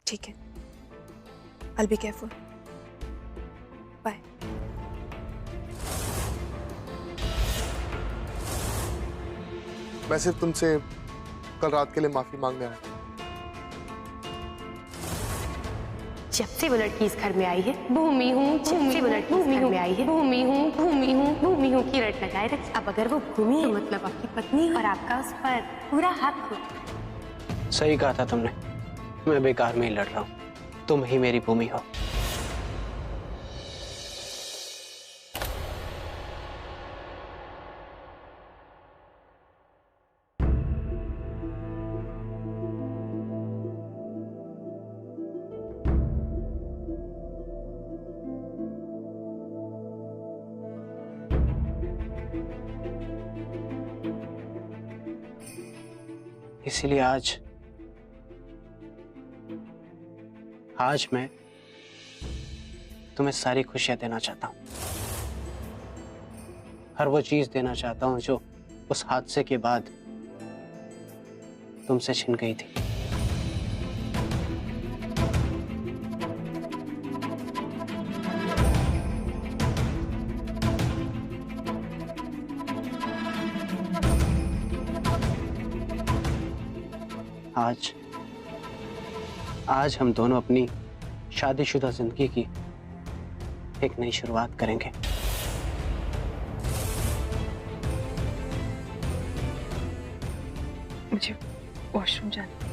ठीक है, I'll be careful. Bye. मैं सिर्फ तुमसे कल रात के लिए माफी मांगने आया। जब से वो लड़की इस घर में आई है भूमि हूँ, जब से वो लड़की इस घर में आई है भूमि हूँ, भूमि हूँ, भूमि हूँ की रट लगाए रखी। अब अगर वो भूमि तो मतलब आपकी पत्नी और आपका उस पर पूरा हक हो। सही कहा था तुमने, मैं बेकार में ही लड़ रहा हूँ, तुम ही मेरी भूमि हो। इसीलिए आज मैं तुम्हें सारी खुशियां देना चाहता हूं, हर वो चीज देना चाहता हूं जो उस हादसे के बाद तुमसे छिन गई थी। आज हम दोनों अपनी शादीशुदा जिंदगी की एक नई शुरुआत करेंगे। मुझे वॉशरूम जाना।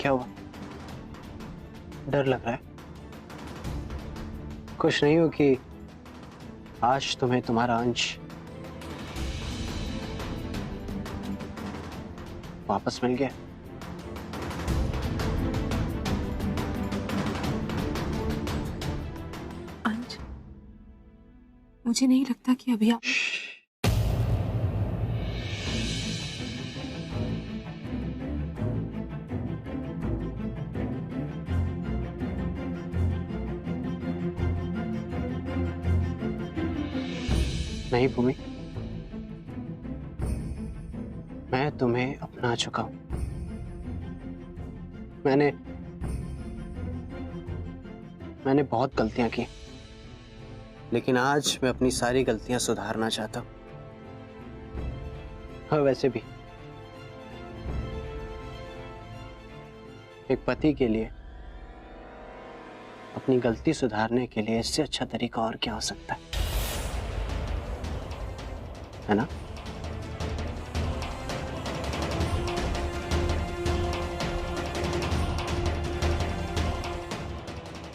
क्या हुआ? डर लग रहा है? खुश नहीं हो कि आज तुम्हें तुम्हारा अंश वापस मिल गया? अंश, मुझे नहीं लगता कि अभी आप नहीं भूमि, मैं तुम्हें अपना चुका हूं। मैंने बहुत गलतियां की, लेकिन आज मैं अपनी सारी गलतियां सुधारना चाहता हूं। हाँ, वैसे भी एक पति के लिए अपनी गलती सुधारने के लिए इससे अच्छा तरीका और क्या हो सकता है ना?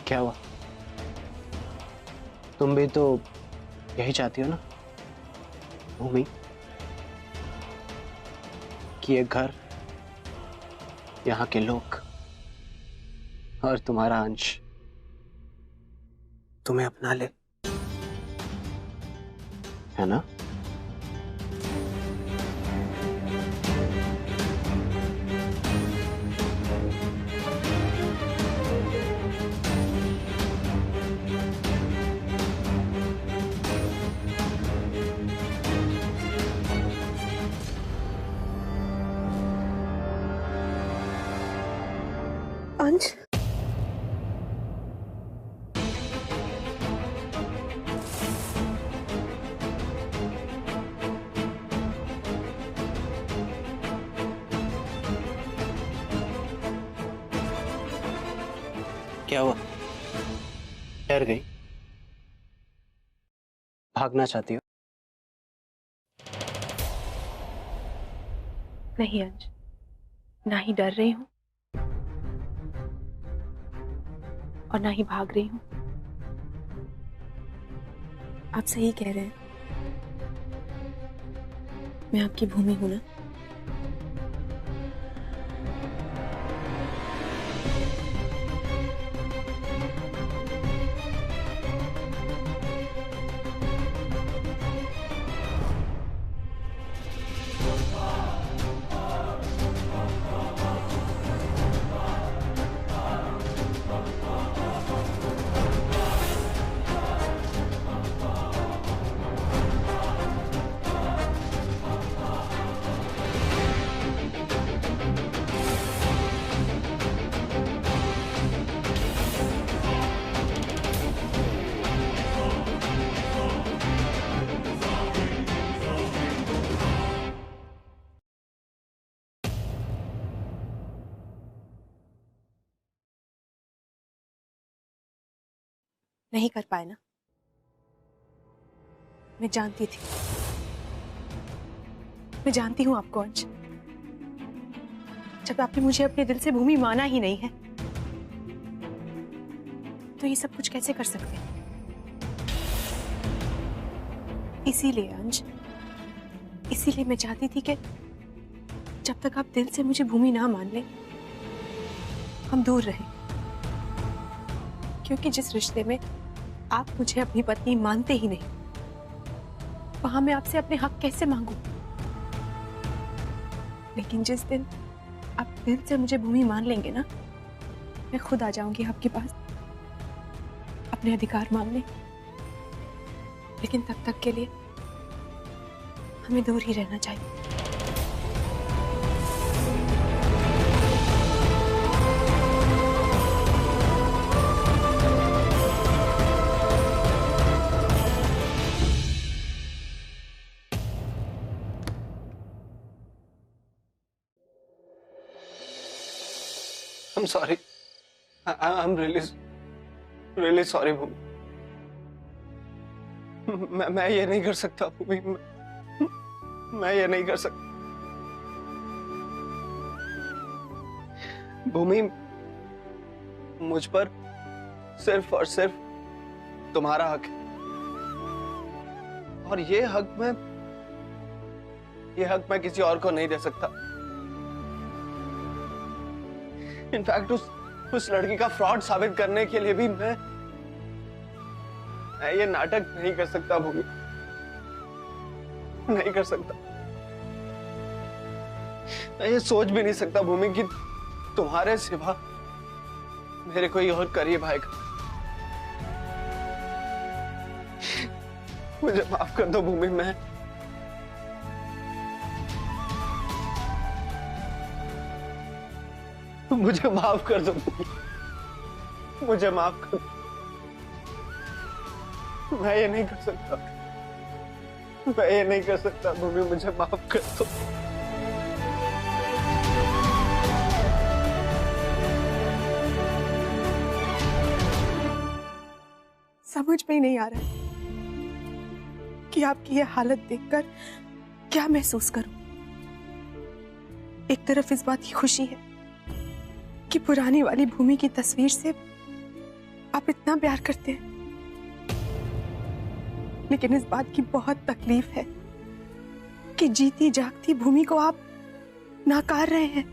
क्या हुआ? तुम भी तो यही चाहती हो ना भूमि, कि ये घर, यहाँ के लोग और तुम्हारा अंश तुम्हें अपना ले, है ना? अंश, क्या हुआ? डर गई? भागना चाहती हो? नहीं अंश, ना ही डर रही हूँ और ना ही भाग रही हूँ। आप सही कह रहे हैं, मैं आपकी भूमि हूं ना। नहीं कर पाए ना, मैं जानती थी। मैं जानती हूं आपको अंश। जब आपने मुझे अपने दिल से भूमि माना ही नहीं है, तो ये सब कुछ कैसे कर सकते हैं? इसीलिए अंश, इसीलिए मैं चाहती थी कि जब तक आप दिल से मुझे भूमि ना मान ले, हम दूर रहें। क्योंकि जिस रिश्ते में आप मुझे अपनी पत्नी मानते ही नहीं, वहां मैं आपसे अपने हक कैसे मांगू? लेकिन जिस दिन आप दिल से मुझे भूमि मान लेंगे ना, मैं खुद आ जाऊंगी आपके पास अपने अधिकार मांगने। लेकिन तब तक के लिए हमें दूर ही रहना चाहिए। I'm sorry. I'm really sorry भूमि। मैं ये नहीं कर सकता भूमि। मैं ये नहीं कर सकता भूमि। मुझ पर सिर्फ और सिर्फ तुम्हारा हक है, और ये हक मैं किसी और को नहीं दे सकता। इनफैक्ट उस लड़की का फ्रॉड साबित करने के लिए भी मैं ये नाटक नहीं कर सकता भूमि। नहीं कर सकता। मैं ये सोच भी नहीं सकता भूमि कि तुम्हारे सिवा मेरे कोई और करीब आएगा। मुझे माफ कर दो भूमि। मुझे माफ कर दो भूमि। मुझे माफ कर दो। मैं ये नहीं कर सकता। मैं ये नहीं कर सकता भूमि। मुझे माफ कर दो। समझ में ही नहीं आ रहा है कि आपकी ये हालत देखकर क्या महसूस करूं। एक तरफ इस बात की खुशी है कि पुरानी वाली भूमि की तस्वीर से आप इतना प्यार करते हैं, लेकिन इस बात की बहुत तकलीफ है कि जीती जागती भूमि को आप नाकार रहे हैं।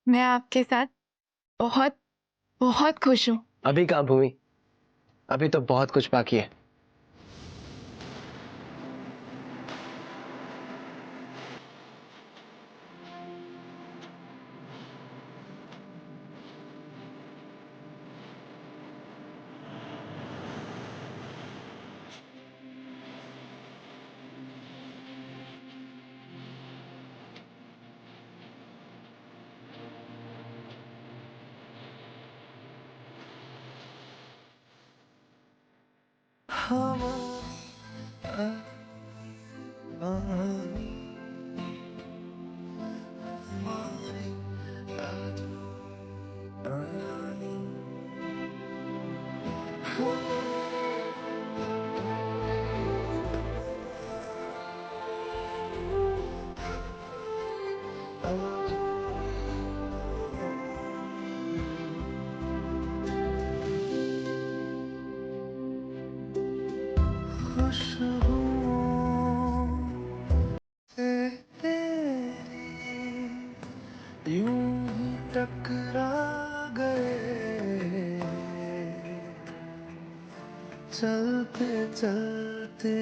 मैं आपके साथ बहुत बहुत खुश हूँ। अभी कहाँ भूमि, अभी तो बहुत कुछ बाकी है। यूं ही टकरा गए, चलते चलते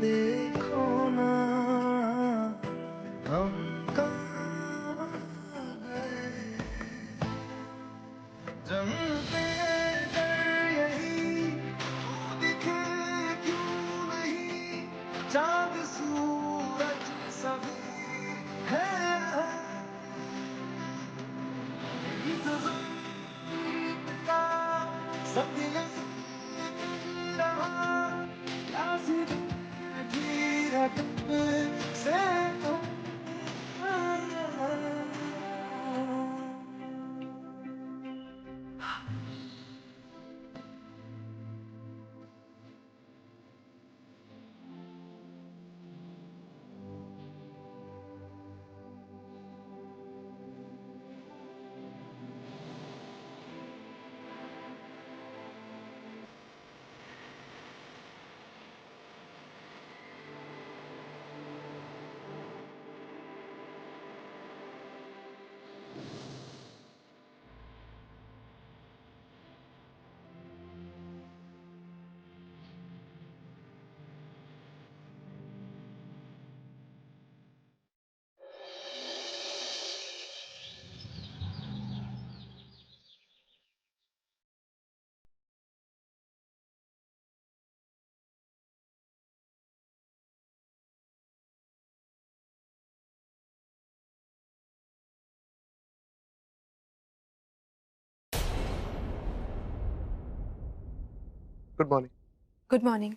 देखो ना हम कहाँ गए। जमते हैं यही तू दिखे क्यों नहीं, चांद सूरज सभी है good morning. Good morning.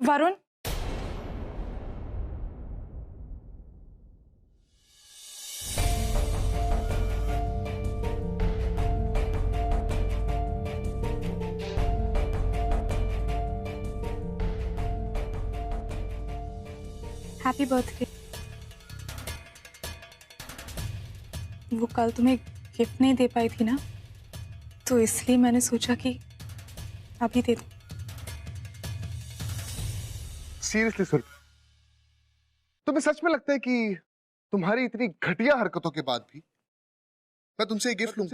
Varun, happy birthday. वो कल तुम्हें गिफ्ट नहीं दे पाई थी ना, तो इसलिए मैंने सोचा कि अभी दे दूं। सीरियसली सुरभि, तुम्हें सच में लगता है कि तुम्हारी इतनी घटिया हरकतों के बाद भी मैं तुमसे एक गिफ्ट लूं?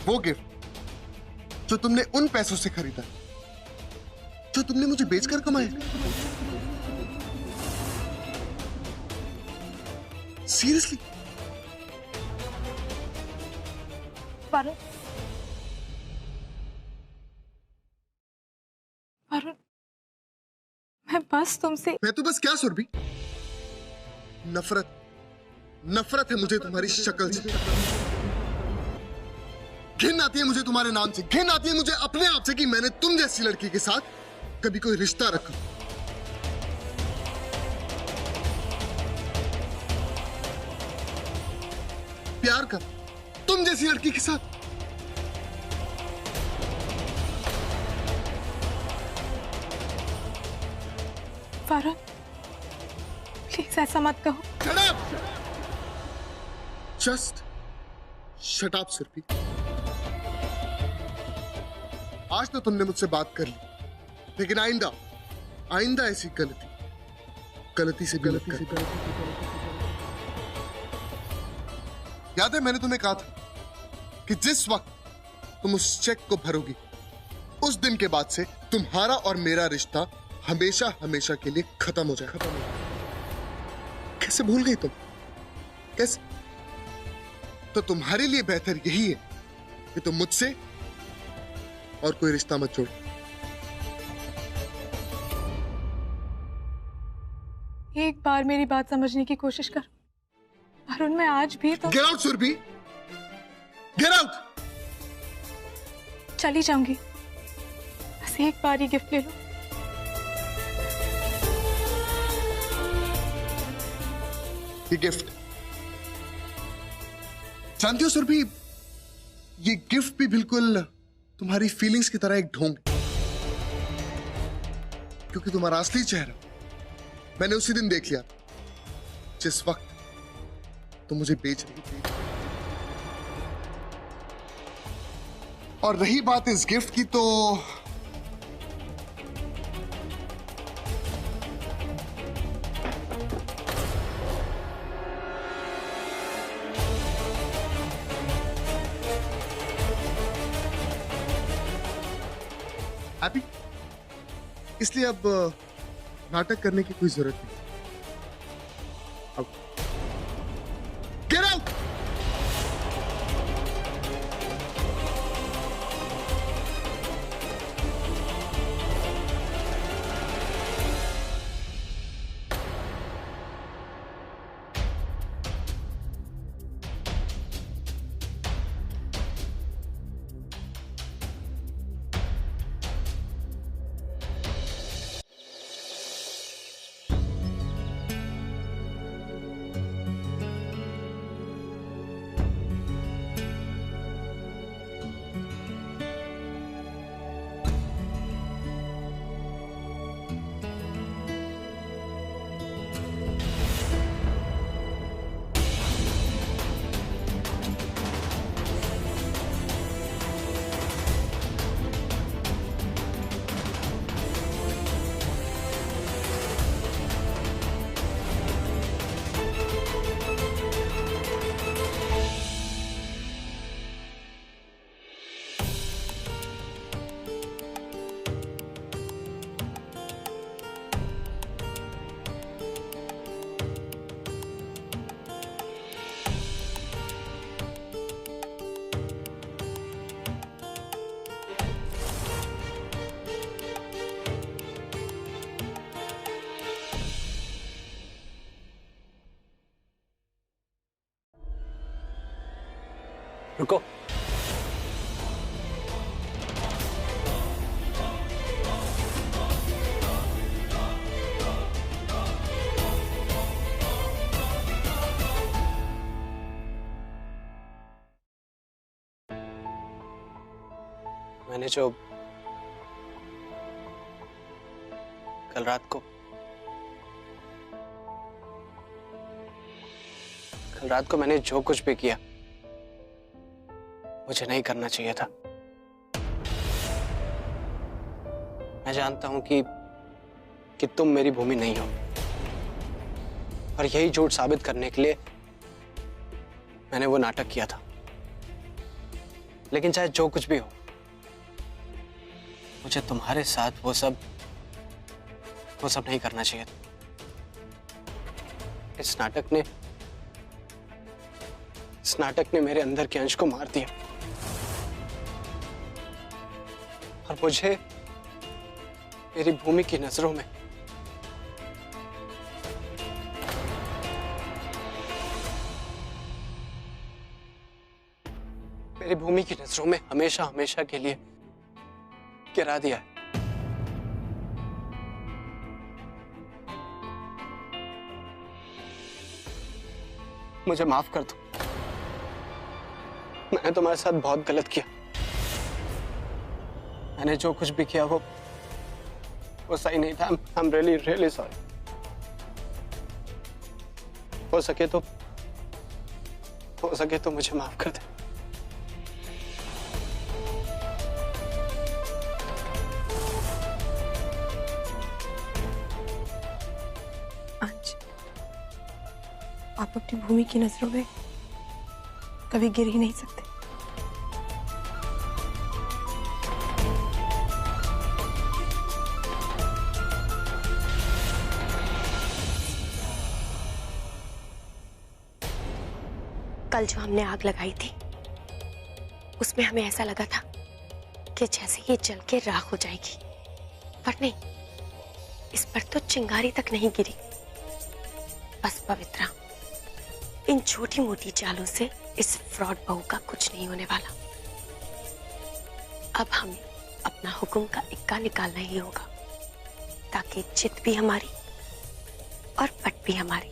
वो गिफ्ट जो तुमने उन पैसों से खरीदा जो तुमने मुझे बेचकर कमाए। सीरियसली? वरुण, वरुण, मैं बस तुमसे मैं तो बस क्या सुरभि, नफरत नफरत है मुझे तुम्हारी शक्ल से। घिन आती है मुझे तुम्हारे नाम से, घिन आती है मुझे अपने आप से कि मैंने तुम जैसी लड़की के साथ कभी कोई रिश्ता रखा। प्यार कर तुम जैसी लड़की के साथ। वरुण, प्लीज ऐसा मत कहो। Shut up! Just shut up, Surabhi. आज तो तुमने मुझसे बात कर ली, लेकिन आइंदा ऐसी गलती से भी मत करना। याद है मैंने तुम्हें कहा था कि जिस वक्त तुम उस चेक को भरोगी उस दिन के बाद से तुम्हारा और मेरा रिश्ता हमेशा हमेशा के लिए खत्म हो जाए। कैसे भूल गई तुम? कैसे? तो तुम्हारे लिए बेहतर यही है कि तुम मुझसे और कोई रिश्ता मत जोड़ो। एक बार मेरी बात समझने की कोशिश कर अरुण, मैं आज भी तो get out Surabhi, get out. चली जाऊंगी, बस एक बार ही गिफ्ट ले लो। ये गिफ्ट, जानती हो सुरभि, ये गिफ्ट भी बिल्कुल तुम्हारी फीलिंग्स की तरह एक ढोंग, क्योंकि तुम्हारा असली चेहरा मैंने उसी दिन देख लिया जिस वक्त तुम मुझे बेच रही थी। और रही बात इस गिफ्ट की, तो हैप्पी, इसलिए अब नाटक करने की कोई जरूरत नहीं। Get out. रुको। मैंने जो कल रात को मैंने जो कुछ भी किया मुझे नहीं करना चाहिए था। मैं जानता हूं कि तुम मेरी भूमि नहीं हो, और यही झूठ साबित करने के लिए मैंने वो नाटक किया था। लेकिन चाहे जो कुछ भी हो, मुझे तुम्हारे साथ वो सब नहीं करना चाहिए था। इस नाटक ने मेरे अंदर के अंश को मार दिया, और मुझे मेरी भूमि की नजरों में हमेशा हमेशा के लिए गिरा दिया है। मुझे माफ कर दो, मैंने तुम्हारे साथ बहुत गलत किया। मैंने जो कुछ भी किया वो सही नहीं था। I am really really sorry. हो सके तो मुझे माफ कर दे। आज आप अपनी भूमि की नजरों में कभी गिर ही नहीं सकते। कल जो हमने आग लगाई थी उसमें हमें ऐसा लगा था कि जैसे ये जल के राख हो जाएगी, पर नहीं, इस पर तो चिंगारी तक नहीं गिरी। बस पवित्रा, इन छोटी मोटी चालों से इस फ्रॉड बहू का कुछ नहीं होने वाला। अब हमें अपना हुक्म का इक्का निकालना ही होगा, ताकि जित भी हमारी और पट भी हमारी।